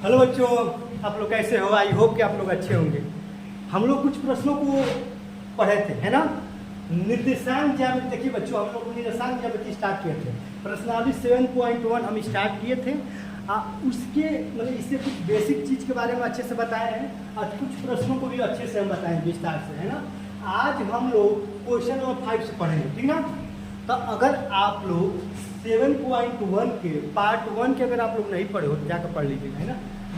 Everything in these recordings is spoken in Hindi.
हेलो बच्चों, आप लोग कैसे हो? आई होप कि आप लोग अच्छे होंगे। हम लोग कुछ प्रश्नों को पढ़े थे, है ना। निर्देशांक ज्यामिति, देखिए बच्चों, हम लोग निर्देशांक ज्यामिति स्टार्ट किए थे। प्रश्नावली 7.1 हम स्टार्ट किए थे। उसके मतलब इससे कुछ बेसिक चीज़ के बारे में अच्छे से बताए हैं और कुछ प्रश्नों को भी अच्छे से हम बताएं विस्तार से, है ना। आज हम लोग क्वेश्चन नंबर 5 से पढ़ेंगे, ठीक ना। तो अगर आप लोग 7.1 के पार्ट 1 के अगर आप लोग नहीं पढ़े हो तो जाकर पढ़ लीजिएगा, है ना।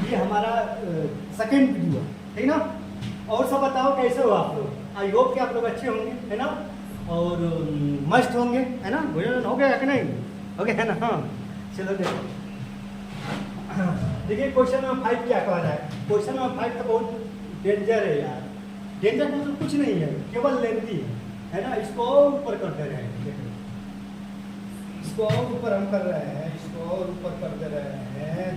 ये हमारा सेकेंड वीडियो है, ठीक ना। और सब बताओ कैसे हो आप लोग? आई होप कि आप लोग अच्छे होंगे, है ना, और मस्त होंगे, है ना। भोजन हो गया कि नहीं? हो गया है ना। हाँ चलो देखो, देखिए क्वेश्चन नंबर 5 क्या कह रहा है। क्वेश्चन नंबर 5 तो बहुत डेंजर है यार। डेंजर मतलब कुछ नहीं है, केवल लेंथी है ना। इसको और ऊपर कर दे रहे हैं, देखो इसको और ऊपर हम कर रहे हैं, इसको और ऊपर कर दे रहे हैं।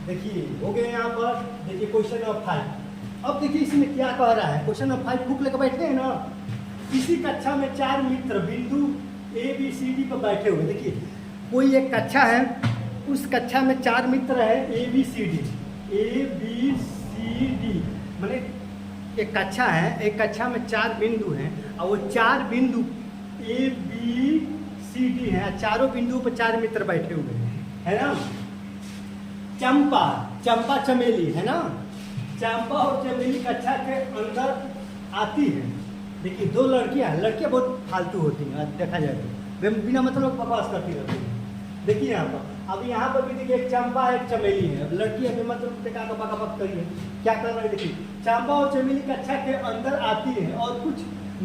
देखिए हो गए यहाँ पर। देखिए क्वेश्चन नंबर 5। अब देखिए इसमें क्या कह रहा है। क्वेश्चन नंबर 5 बुक लेकर बैठे हैं ना। इसी कक्षा में 4 मित्र बिंदु ABCD पर बैठे हुए। देखिए कोई एक कक्षा है, उस कक्षा में 4 मित्र है ABCD मैंने एक कक्षा है, एक कक्षा में 4 बिंदु हैं और वो 4 बिंदु ABCD हैं। चारों बिंदुओं पर 4 मित्र बैठे हुए हैं, है ना। चंपा चमेली, है ना। चंपा और चमेली कक्षा के अंदर आती है। देखिए 2 लड़कियां बहुत फालतू होती हैं, देखा जाए तो बिना मतलब बकवास करती रहती है। देखिए यहाँ पर, अब यहाँ पर भी देखिए एक चंपा एक चमेली है। अब लड़की है मतलब देखा तो बकवास करिए क्या कर रहे हैं। देखिए चंपा और चमेली कक्षा के अंदर आती है और कुछ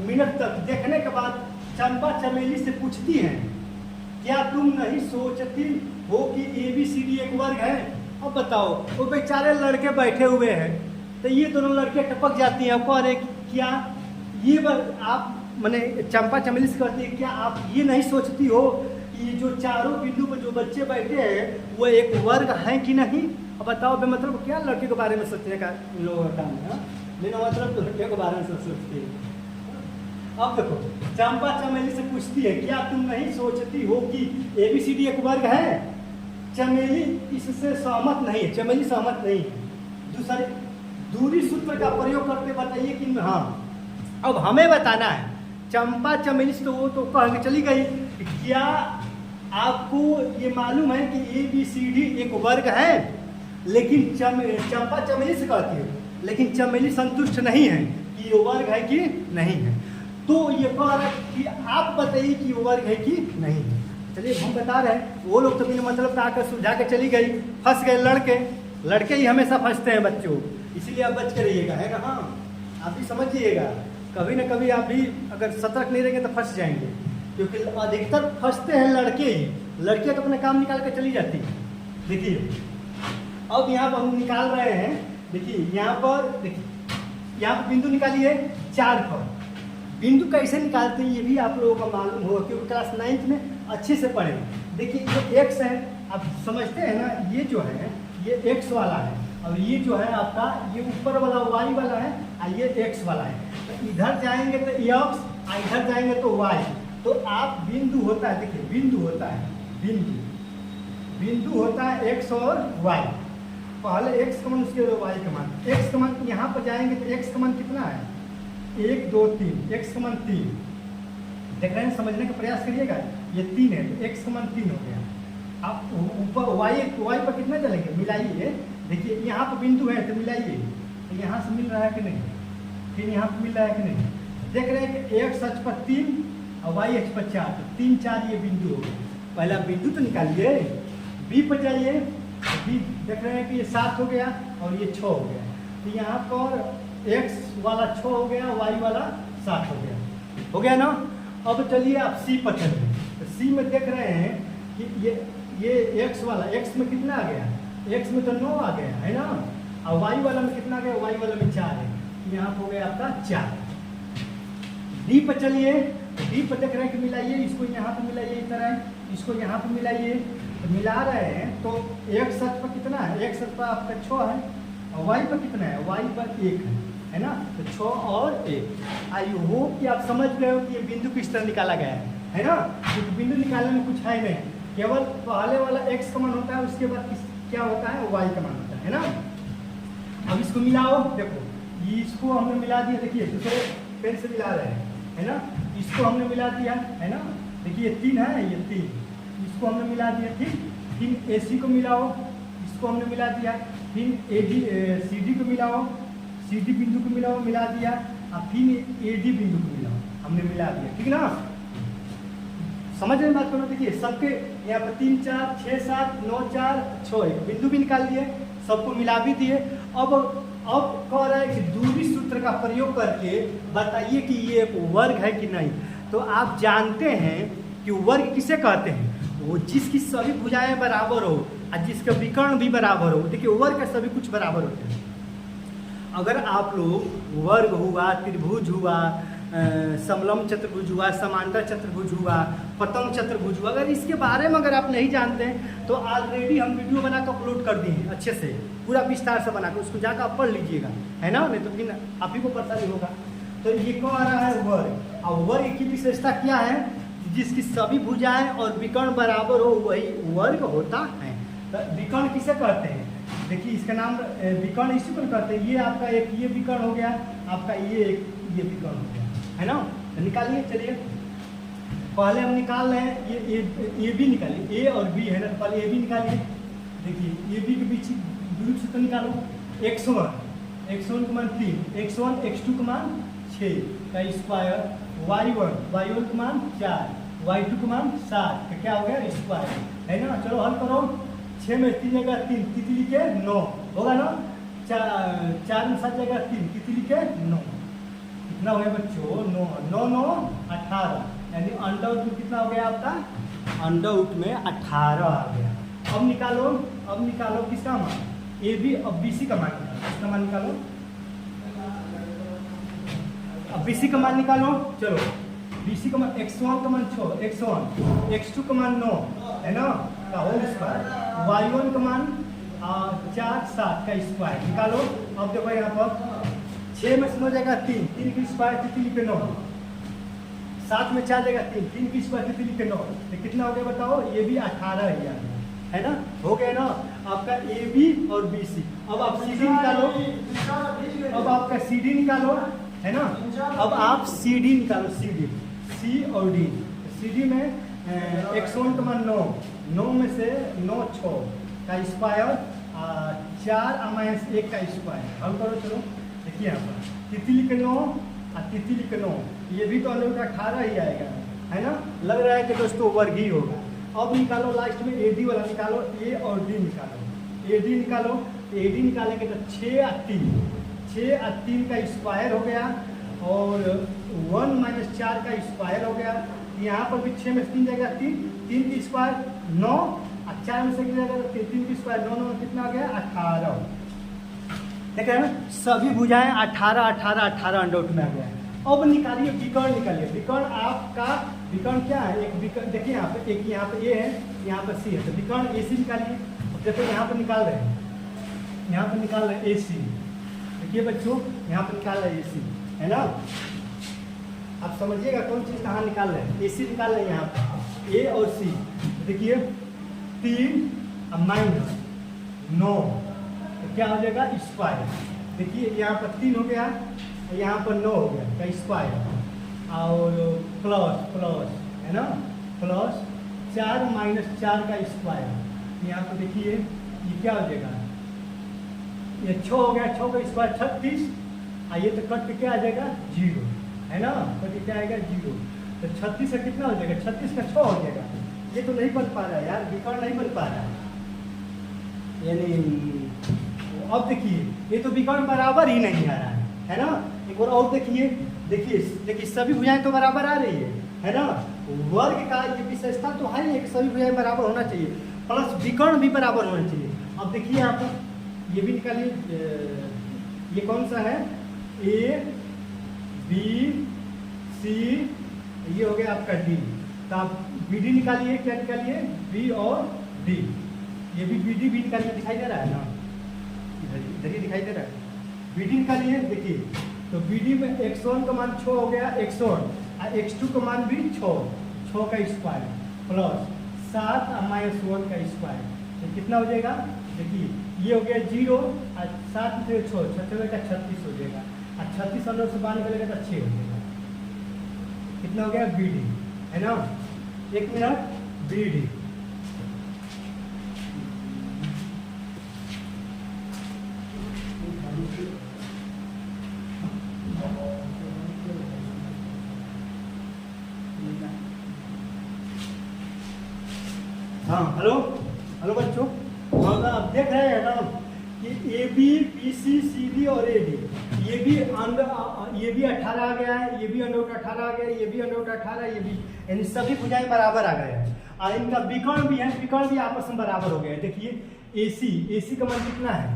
मिनट तक देखने के बाद चंपा चमेली से पूछती है, क्या तुम नहीं सोचती हो कि ABCD एक वर्ग है? अब बताओ, वो बेचारे लड़के बैठे हुए हैं तो ये दोनों लड़के टपक जाती हैं। आपको अरे क्या ये आप मैंने चंपा चमेली से कहती है, क्या आप ये नहीं सोचती हो कि जो चारों बिंदु पर जो बच्चे बैठे हैं वो एक वर्ग है कि नहीं? अब बताओ मतलब क्या लड़के के बारे में सोचने का इन लोगों का काम है। बिना मतलब तो लड़के के बारे में सोचती है। अब देखो चंपा चमेली से पूछती है, क्या तुम नहीं सोचती हो कि ABCD एक वर्ग है? चमेली इससे सहमत नहीं है, चमेली सहमत नहीं है। दूसरे दूरी सूत्र का प्रयोग करके बताइए कि हाँ। अब हमें बताना है। चंपा चमेली से तो वो तो कह के चली गई, क्या आपको ये मालूम है कि ABCD एक वर्ग है? लेकिन चंपा चमेली से कहती है, लेकिन चमेली संतुष्ट नहीं है कि ये वर्ग है कि नहीं है। तो ये कह रहा है कि आप बताइए कि वो वर्ग है कि नहीं है। चलिए हम बता रहे हैं। वो लोग तो बिना मतलब का आकर सुलझा के चली गई, फंस गए लड़के ही हमेशा फंसते हैं बच्चों, इसीलिए आप बच के रहिएगा, है ना। हाँ आप भी समझिएगा, कभी ना कभी आप भी अगर सतर्क नहीं रहेंगे तो फंस जाएंगे, क्योंकि अधिकतर फंसते हैं लड़के ही। लड़कियां तो अपना काम निकाल कर चली जाती है। देखिए अब यहाँ पर हम निकाल रहे हैं। देखिए यहाँ पर, देखिए यहाँ पर बिंदु निकालिए 4 पर। बिंदु कैसे निकालते हैं ये भी आप लोगों को मालूम होगा, क्योंकि क्लास 9th में अच्छे से पढ़े। देखिए ये x है, आप समझते हैं ना। ये जो है ये x वाला है और ये जो है आपका ये ऊपर वाला y वाला है और ये x वाला है। तो इधर जाएंगे तो x और इधर जाएंगे तो y। तो आप बिंदु होता है, देखिए बिंदु होता है, बिंदु होता है x और y। पहले x का मान उसके बाद y का मान। x का मान यहाँ पर जाएंगे तो x का मान कितना है? 1 2 3, x का मान 3। देख रहे हैं, समझने का प्रयास करिएगा। ये 3 है तो x का मान 3 हो गया। आप ऊपर y पर कितना चलेंगे? मिलाइए। देखिए यहाँ पर बिंदु है तो मिलाइए, तो यहाँ से मिल रहा है कि नहीं, फिर यहाँ पर मिल रहा है कि नहीं। देख रहे हैं कि x अक्ष पर 3 और y अक्ष पर 4, तो 3 4 ये बिंदु हो गए। पहला बिंदु तो निकालिए। b पर जाइए, b देख रहे हैं कि ये 7 हो गया और ये 6 हो गया। तो यहाँ पर x वाला 6 हो गया, y वाला 7 हो गया ना। अब चलिए आप c पर चलिए। तो c में देख रहे हैं कि ये x वाला, x में कितना आ गया? x में तो 9 आ गया, है ना। और y वाला में कितना आ गया? y वाला में 4 है। यहाँ हो गया आपका 4। d पर चलिए। d पर देख रहे हैं कि मिलाइए, इसको यहाँ पर मिलाइए, इस तरह इसको यहाँ पर मिलाइए। तो मिला रहे हैं तो x अक्ष पर कितना है? x अक्ष पर आपका 6 है और y पर कितना है? y पर 1 है ना। तो 6 और 1। आई होप कि आप समझ गए हो कि ये बिंदु किस तरह निकाला गया है ना। क्योंकि बिंदु निकालने में कुछ है नहीं, केवल पहले वाला x का मान होता है, उसके बाद क्या होता है, y का मान होता है ना। अब इसको मिलाओ, देखो इसको हमने मिला दिया, देखिए दूसरे पेन से मिला रहे हैं, है ना। इसको हमने मिला दिया, है ना, देखिए ये 3 है, ये 3, इसको हमने मिला दिया, ठीक। फिर AC को मिलाओ, इसको हमने मिला दिया, फिर AD CD को मिलाओ, CD बिंदु को मिलाओ, मिला दिया, और फिर AD बिंदु को मिलाओ, हमने मिला दिया, ठीक ना। समझ में बात करो, देखिए सबके यहाँ पर 3 4 6 7 9 4 6 एक बिंदु भी निकाल दिए, सबको मिला भी दिए। अब कह रहा है कि दूरी सूत्र का प्रयोग करके बताइए कि ये एक वर्ग है कि नहीं। तो आप जानते हैं कि वर्ग किसे कहते हैं, वो जिसकी सभी भुजाएं बराबर हो और जिसका विकर्ण भी बराबर हो। देखिए वर्ग का सभी कुछ बराबर होते हैं। अगर आप लोग वर्ग हुआ, त्रिभुज हुआ, समलंब चतुर्भुज हुआ, समांतर चतुर्भुज हुआ, पतंग चतुर्भुज हुआ, अगर इसके बारे में अगर आप नहीं जानते हैं तो ऑलरेडी हम वीडियो बना कर अपलोड कर दिए हैं, अच्छे से पूरा विस्तार से बना कर, उसको जाकर आप पढ़ लीजिएगा, है ना, नहीं तो फिर आप ही को परेशानी होगा। तो ये कह रहा है वर्ग, और वर्ग की विशेषता क्या है, जिसकी सभी भुजाएं और विकर्ण बराबर हो वही वर्ग होता है। तो विकर्ण किसे कहते हैं, देखिए इसका नाम विकर्ण इसी को कहते हैं। ये आपका एक ये विकर्ण हो गया, आपका ये एक ये विकर्ण हो गया, है ना। तो निकालिए, चलिए पहले हम निकाल रहे हैं ये बी निकालिए, ए और बी है ना, तो पहले ए बी निकालिए। देखिए ए बी के बीच दूरी सूत्र निकालो, x1 का मान 3, x1 x2 का मान 6 का स्क्वायर, y1 का मान 4, y2 का मान 7 का क्या हो गया स्क्वायर, है ना। चलो हल करो, 6 में 3 जगह 3, तितली के 9 होगा ना, 4 में 7 जगह 3, तितली के 9, कितना हो गया बच्चों 9 9 9 18, यानी अंडर रूट में कितना हो गया आपका, अंडर रूट में 18 आ गया। अब निकालो किसका मान, ए बी, अब BC का मान निकालो, किसका मान निकालो, अब BC का मान निकालो। चलो BC का मान, x1 का मान 6, x1, x2 का मान 9, है ना, का होल स्क्वायर, y1 का मान 4 7 का स्क्वायर निकालो। अब देखो यहाँ पर 6 में 9 जगह 3, 3 की स्क्वायर, तितली के 9, 7 में 4 जगह 3, 3 की स्क्वायर, तितली के 9, तो कितना हो गया बताओ, ये भी 18 ही आ गया, है ना, हो गया ना आपका AB और BC। अब आप CD निकालो, अब आपका CD निकालो, है ना। अब आप CD निकालो, C और D। CD में x1 का मान 9 में से 9 6 का स्क्वायर, 4 - 1 का स्क्वायर, हल करो। चलो देखिए यहाँ पर तितली के 9 और तितली के 9, ये भी तो अंदर 18 ही आएगा, है ना। लग रहा है कि दोस्तों वर्ग ही होगा। अब निकालो लास्ट में AD वाला निकालो, A और D निकालो, AD निकालो, AD निकालेंगे तो 6 और 3 का स्क्वायर हो गया, और 1 - 4 का स्क्वायर हो गया। यहाँ पर भी 6 में 3 जगह 3 की स्क्वायर 9, और 4 में से जगह 3 की स्क्वायर 9 9 कितना आ गया 18। देख रहे हैं ना, सभी भुजाएं 18 18 18 अंडर रूट में आ गया है। अब निकालिए विकर्ण, निकालिए विकर्ण। आपका विकर्ण क्या है, एक विकर्ण देखिए यहाँ पे, एक यहाँ पे A है, यहाँ पर C है, तो विकर्ण AC निकालिए। देखो यहाँ पर निकाल रहे हैं, यहाँ पर निकाल रहे हैं AC, देखिए बच्चों यहाँ पर निकाल रहे हैं AC, है ना। आप समझिएगा कौन चीज़ कहाँ निकाल रहे हैं, AC निकाल रहे हैं यहाँ पर, A और C। देखिए 3 - 9 तो क्या हो जाएगा स्क्वायर। देखिए यहाँ पर 3 हो गया, यहाँ पर 9 हो गया का स्क्वायर, और प्लस है ना, प्लस 4 - 4 का स्क्वायर। यहाँ पर देखिए ये क्या हो जाएगा, ये 6 हो गया, 6 का स्क्वायर 36, ये तो कट के क्या आ जाएगा 0, है ना, कट के क्या आएगा 0। तो 36 का कितना हो जाएगा, 36 का 6 हो जाएगा। ये तो नहीं बन पा रहा है यार, विकर्ण नहीं बन पा रहा है, यानी अब देखिए ये तो विकर्ण बराबर ही नहीं आ रहा है ना। एक बार और देखिए सभी भुजाएं तो बराबर आ रही है ना। वर्ग का ये विशेषता तो है ही, सभी भुजाएं बराबर होना चाहिए, प्लस विकर्ण भी बराबर होना चाहिए। अब देखिए आप ये भी निकालिए, ये कौन सा है, A B C, ये हो गया आपका D। तो आप BD निकालिए, क्या निकालिए B और D, ये भी BD भी निकालिए, दिखाई दे रहा है ना, इधर ही दिखाई दे रहा है। BD निकालिए, देखिए तो BD में x1 का मान 6 हो गया, x1 और x2 का मान भी 6 का स्क्वायर, प्लस 7 - 1 का स्क्वायर, तो कितना हो जाएगा, देखिए ये हो गया 0 और 7 से 6 का 36 हो जाएगा, और 36 अंदर से बाहर निकलेगा तो 6 हो जाएगा। कितना हो गया BD, है ना। 1 मिनट, BD हाँ हेलो हेलो बच्चों, हाँ आप देख रहे हैं ना कि AB BC CD और AD ये भी 18 आ गया है, ये भी अंडर 18 आ गया है, ये भी अंडर 18, ये भी, यानी सभी भुजाएं बराबर आ गए हैं। और इनका विकर्ण भी है, विकर्ण भी आपस में बराबर हो गया है। देखिए AC का मान कितना है,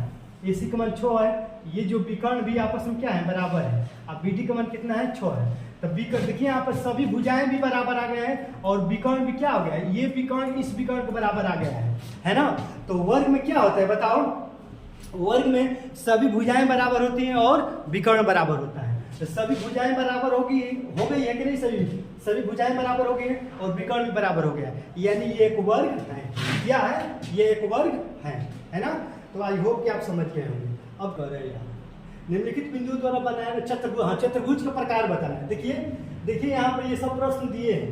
AC का मान 6 है, ये जो विकर्ण भी आपस में क्या है, बराबर है। अब BD का मान कितना है, 6 है। तो विकर्ण देखिए यहाँ पर सभी भुजाएं भी बराबर आ गए हैं, और विकर्ण भी क्या हो गया है, ये विकर्ण इस विकर्ण के बराबर आ गया है ना। तो वर्ग में क्या होता है बताओ, वर्ग में सभी भुजाएं बराबर होती हैं और विकर्ण बराबर होता है। तो सभी भुजाएं बराबर हो गई है कि नहीं, सभी भुजाएं बराबर हो गई हैं और विकर्ण भी बराबर हो गया है, यानी ये एक वर्ग है। क्या है, ये एक वर्ग है ना। तो आई होप कि आप समझ गए होंगे। अब कह रहे हैं यहाँ निम्नलिखित बिंदु द्वारा बनाया चतुर्भुज, हाँ चतुर्भुज का प्रकार बताना है। देखिए यहाँ पर ये सब प्रश्न दिए हैं,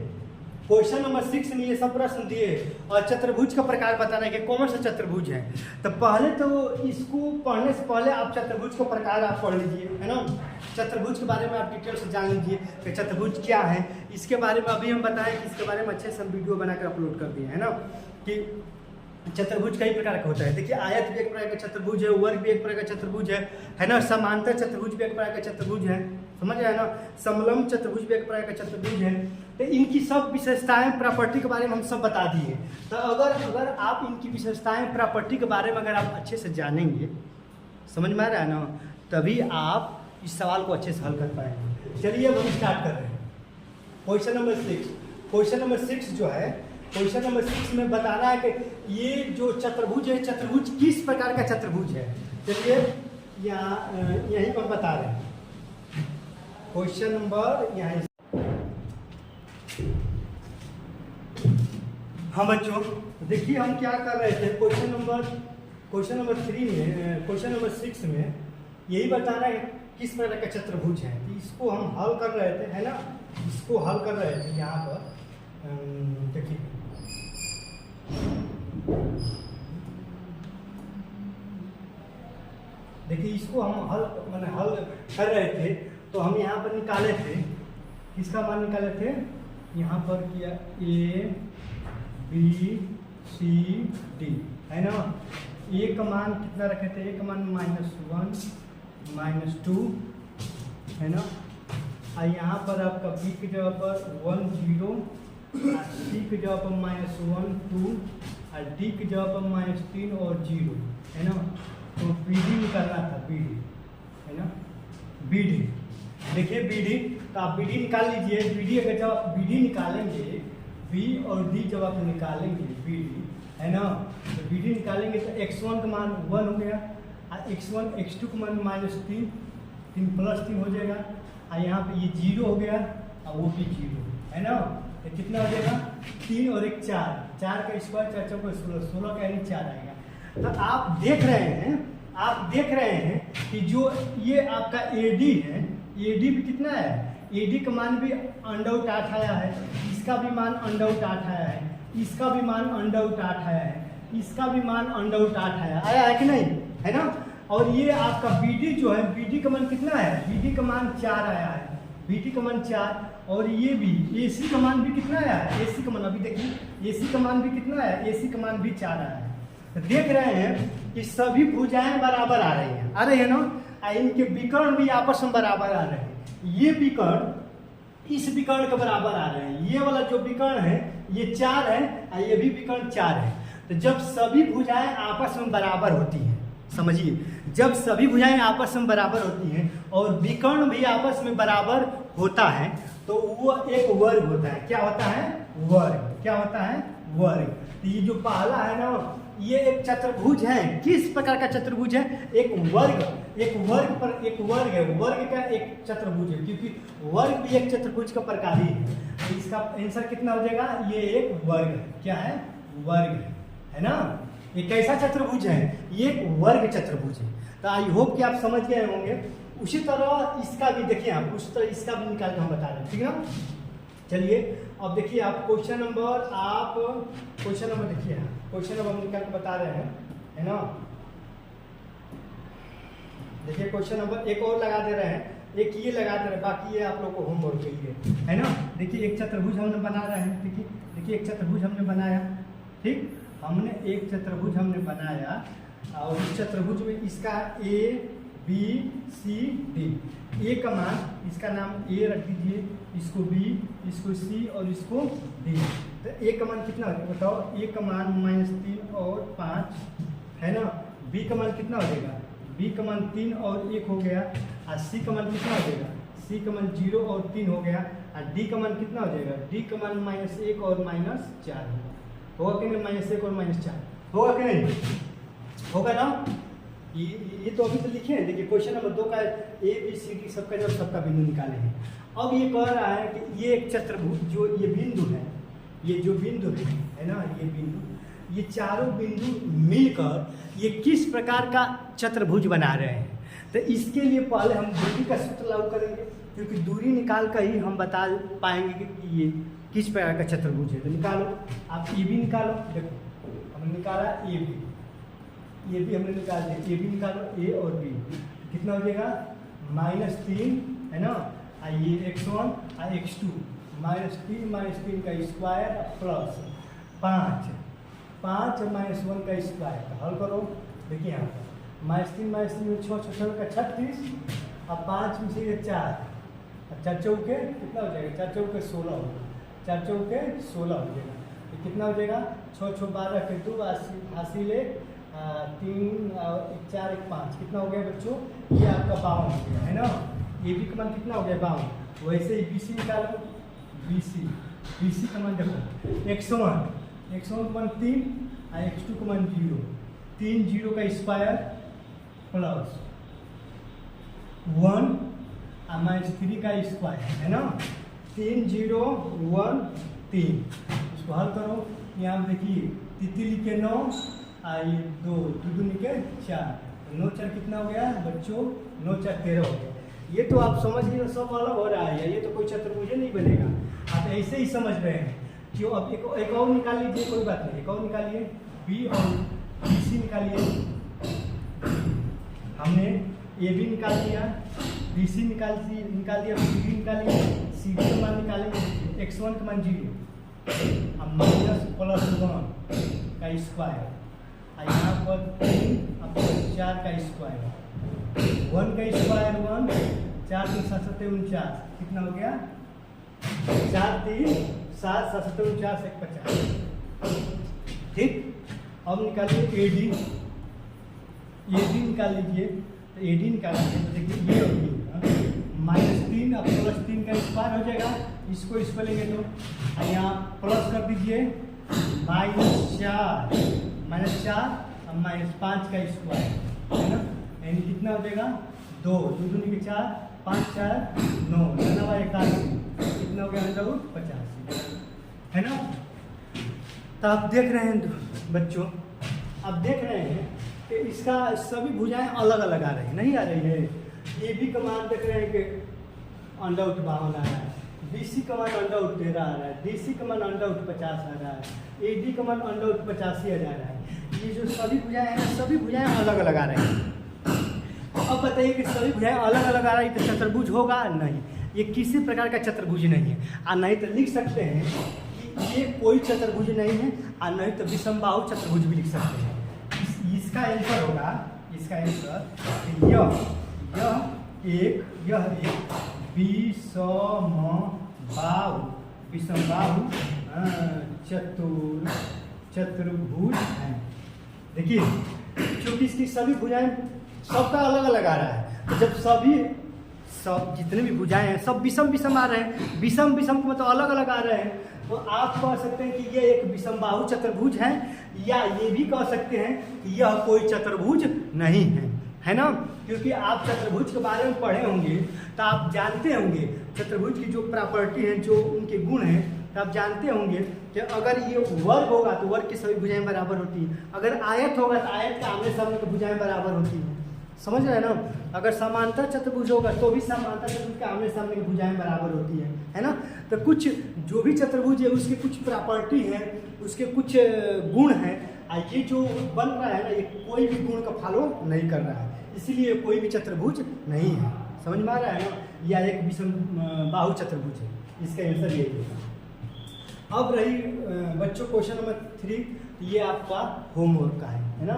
क्वेश्चन नंबर 6 में ये सब प्रश्न दिए हैं, और चतुर्भुज का प्रकार बताना है कि कौन सा चतुर्भुज है। तो पहले तो इसको पढ़ने से पहले आप चतुर्भुज का प्रकार आप पढ़ लीजिए, है ना। चतुर्भुज के बारे में आप डिटेल से जान लीजिए कि चतुर्भुज क्या है। इसके बारे में अभी हम बताएं कि इसके बारे में अच्छे से हम वीडियो बनाकर अपलोड कर दिए, है ना। कि चतुर्भुज कई प्रकार का होता है। देखिए आयत भी एक प्रकार का चतुर्भुज है, वर्ग भी एक प्रकार का चतुर्भुज है ना। समांतर चतुर्भुज भी एक प्रकार का चतुर्भुज है, समझ रहे हैं ना। समलंब चतुर्भुज भी एक प्रकार का चतुर्भुज है। तो इनकी सब विशेषताएं, प्रॉपर्टी के बारे में हम सब बता दिए। तो अगर आप इनकी विशेषताएं, प्रॉपर्टी के बारे में अगर आप अच्छे से जानेंगे, समझ में आ रहा है ना, तभी आप इस सवाल को अच्छे से हल कर पाएंगे। चलिए अब हम स्टार्ट कर रहे हैं। क्वेश्चन नंबर 6 जो है, क्वेश्चन नंबर 6 में बताना है कि ये जो चतुर्भुज है, चतुर्भुज किस प्रकार का चतुर्भुज है। चलिए यहीं पर बता रहे हैं। क्वेश्चन नंबर यहाँ, हाँ बच्चों देखिए हम क्या कर रहे थे। क्वेश्चन नंबर 6 में यही बताना है किस प्रकार का चतुर्भुज है। इसको हम हल कर रहे थे, है ना। इसको हल कर रहे थे यहाँ पर। देखिए इसको हम हल कर रहे थे, तो हम यहाँ पर निकाले थे, किसका मान निकाले थे, यहाँ पर किया A B C D, है ना। A का मान कितना रखे थे, A का मान -1 -2, है ना। और यहाँ पर आपका B की जगह पर 1 0, C की जगह पर -1 2, और D की जगह पर -3 और 0, है ना। तो BD निकालना था, BD, है ना। BD देखिए BD, तो आप BD निकाल लीजिए। BD अगर जब आप BD निकालेंगे, B और D जब आप निकालेंगे BD, है ना, तो BD निकालेंगे तो x1 का मान 1 हो गया, और x1 x2 का मान -3 +3 हो जाएगा, और यहाँ पे ये 0 हो गया, और वो भी 0, है ना। तो कितना हो जाएगा, 3 और 1 4, 4 का स्क्वायर 4 चौको 16, 16 का यानी 4 आएगा। तो आप देख रहे हैं कि जो ये आपका AD है, AD भी कितना है, AD का मान भी √8 आया है, इसका भी मान √8 आया है, इसका भी मान √8 आया है, इसका भी मान √8 आया है कि नहीं, है ना। और ये आपका BD जो है, BD का मान कितना है, BD का मान 4 आया है, BD का मान 4, और ये भी AC का मान भी कितना आया है, AC का मान अभी देखिए AC का मान भी कितना है, AC का मान भी 4 आया है। देख रहे हैं कि सभी भुजाएं बराबर आ रही है ना। इनके विकर्ण भी आपस में बराबर आ रहे हैं। ये विकर्ण इस विकर्ण के बराबर आ रहे हैं। ये वाला जो विकर्ण है ये 4 है, और ये भी विकर्ण 4 है। तो जब सभी भुजाएं आपस में बराबर होती हैं, समझिए, जब सभी भुजाएं आपस में बराबर होती हैं और विकर्ण भी आपस में बराबर होता है, तो वो एक वर्ग होता है। क्या होता है, वर्ग। क्या होता है, वर्ग। तो ये जो पहला है ना, ये एक चतुर्भुज है। किस प्रकार का चतुर्भुज है, एक वर्ग है, वर्ग का एक चतुर्भुज है, क्योंकि वर्ग भी एक चतुर्भुज का प्रकार ही है। तो इसका आंसर कितना हो जाएगा, ये एक वर्ग है। क्या है, वर्ग है ना। ये कैसा चतुर्भुज है? ये एक वर्ग चतुर्भुज है। तो आई होप कि आप समझ गए होंगे। उसी तरह इसका भी देखिए, आप उसी तरह इसका भी निकाल के हम बता रहे हैं, ठीक है ना। चलिए अब देखिए, आप क्वेश्चन नंबर देखिए, क्वेश्चन नंबर हम निकाल के बता रहे हैं, है ना। देखिए क्वेश्चन नंबर एक और लगा दे रहे हैं, एक ये लगा दे रहे हैं, बाकी ये आप लोग को होमवर्क के लिए, है ना। देखिए एक चतुर्भुज हमने बना रहे हैं, देखिए एक चतुर्भुज हमने बनाया, ठीक। हमने एक चतुर्भुज हमने बनाया और इस चतुर्भुज में इसका ए बी सी डी, ए का मान, इसका नाम ए रख दीजिए, इसको बी, इसको सी और इसको डी। तो ए का मान कितना हो बताओ? ए का मान -3 और 5, है ना। बी का मान कितना हो जाएगा? बी का मान 3 और 1 हो गया। और सी का मान कितना हो जाएगा? सी का मान 0 और 3 हो गया। और डी का मान कितना हो जाएगा? डी का मान -1 और -4 होगा कि नहीं? -1 और -4 होगा कि नहीं? होगा ना। ये तो अभी तो लिखे हैं। देखिए क्वेश्चन नंबर 2 का ए बी सी डी सबका जब सबका बिंदु निकाले हैं। अब ये कह रहा है कि ये एक चतुर्भुज, जो ये बिंदु है, ये जो बिंदु है ना, ये बिंदु, ये चारों बिंदु मिलकर ये किस प्रकार का चतुर्भुज बना रहे हैं। तो इसके लिए पहले हम दूरी का सूत्र लागू करेंगे, क्योंकि दूरी निकाल कर ही हम बता पाएंगे कि ये किस प्रकार का चतुर्भुज है। तो निकालो, आप ए बी निकालो। देखो हमने निकाला ए बी, ये भी हमने निकाल दिया। ए बी निकालो, ए और बी कितना हो जाएगा? -3, है ना। ये x1 और x2, -3 का स्क्वायर प्लस 5 और -1 का स्क्वायर। तो हल करो। देखिए यहाँ पर -3 में 6 का 36 और 5 में से 4 और 4 चौके कितना हो जाएगा? 4 चौके 16 होगा। 4 चौके 16 हो जाएगा। तो कितना हो जाएगा? 6 6 12 के 2 हासिल 3 और 4 1 5 कितना हो गया बच्चों? ये आपका 52 हो गया, है ना। ए बी का मान कितना हो गया? 52। वैसे ही बी सी निकालो। बी सी का मान देखो, x1 का मान 3 और x2 का मान 0, 3 0 का स्क्वायर प्लस 1 और -3 का स्क्वायर, है ना। 3 0 1 3। इसको हल करो। यहाँ देखिए तितली के 9 और ये 2 दूनी के 4, 9 4 कितना हो गया बच्चों? 9 4 13 हो गया। ये तो आप समझ लीजिए सब अलग हो रहा है, ये तो कोई चतुर्भुज नहीं बनेगा। आप ऐसे ही समझ रहे हैं। क्यों? अब एक और निकाल लीजिए, कोई बात नहीं, एक और निकालिए। बी और बी सी निकालिए। हमने ए बी निकाल दिया, बी सी निकाल दिया, सी डी निकालिए। सी डी का मान निकालेंगे, x1 का मान 0 और -+1 का स्क्वायर, यहाँ पर 3 और 4 का स्क्वायर, 1 का स्क्वायर 1, 4 3 7 7 49 कितना हो गया? 4 3 7 7 7 49 1 50। ठीक। अब निकालिए ए डी निकाल लीजिए। तो ए डी निकाल लीजिए। तो देखिए ये होगी -3 और +3 का स्क्वायर हो जाएगा। इसको लेंगे तो यहाँ प्लस कर दीजिए, -4 और -5 का स्क्वायर, है ना। यानी कितना हो जाएगा? 2 दूनी के 4 5 4 9 9 81 कितना हो गया? 85, है ना। तो आप देख रहे हैं बच्चों, आप देख रहे हैं कि इसका सभी भुजाएं अलग अलग आ रही है, नहीं आ रही है। ए बी का मान देख रहे हैं कि √52 आ रहा है, बी सी का मान √13 आ रहा है, डी सी का मान √50 आ रहा है, ए डी का मान √85 आ रहा है। ये जो सभी भुजाएं हैं, सभी भुजाएं अलग अलग आ रही हैं। अब बताइए कि सभी भुजाएं अलग अलग आ रही तो चतुर्भुज होगा? नहीं, ये किसी प्रकार का चतुर्भुज नहीं है। और नहीं तो लिख सकते हैं कि ये कोई चतुर्भुज नहीं है, और नहीं तो विषमबाहु चतुर्भुज भी लिख सकते हैं। इसका आंसर होगा, इसका आंसर यह एक विषमबाहु चतुर्भुज है। देखिए क्योंकि इसकी सभी भुजाएं सबका अलग अलग आ रहा है, तो जब सब जितने भी भुजाएं हैं सब विषम आ रहे हैं, विषम को मतलब अलग अलग आ रहे हैं, तो आप कह सकते हैं कि ये एक विषमबाहु चतुर्भुज है, या ये भी कह सकते हैं कि यह कोई चतुर्भुज नहीं है ना। क्योंकि आप चतुर्भुज के बारे में पढ़े होंगे तो आप जानते होंगे चतुर्भुज की जो प्रॉपर्टी है, जो उनके गुण हैं, तो आप जानते होंगे कि अगर ये वर्ग होगा तो वर्ग की सभी भुजाएं बराबर होती हैं, अगर आयत होगा तो आयत के आमने सामने की भुजाएं बराबर होती हैं। समझ रहे हैं ना? अगर समांतर चतुर्भुज होगा तो भी समांतर चतुर्भुज के आमने सामने की भुजाएं बराबर होती है ना? तो कुछ जो भी चतुर्भुज है उसके कुछ प्रॉपर्टी है, उसके कुछ गुण हैं। ये जो बन रहा है ना, ये कोई भी गुण का फॉलो नहीं कर रहा है, इसीलिए कोई भी चतुर्भुज नहीं है। समझ में आ रहा है ना? या एक विषम बाहु चतुर्भुज है, इसका आंसर यही होगा। अब रही बच्चों क्वेश्चन नंबर 3, ये आपका होमवर्क का है ना?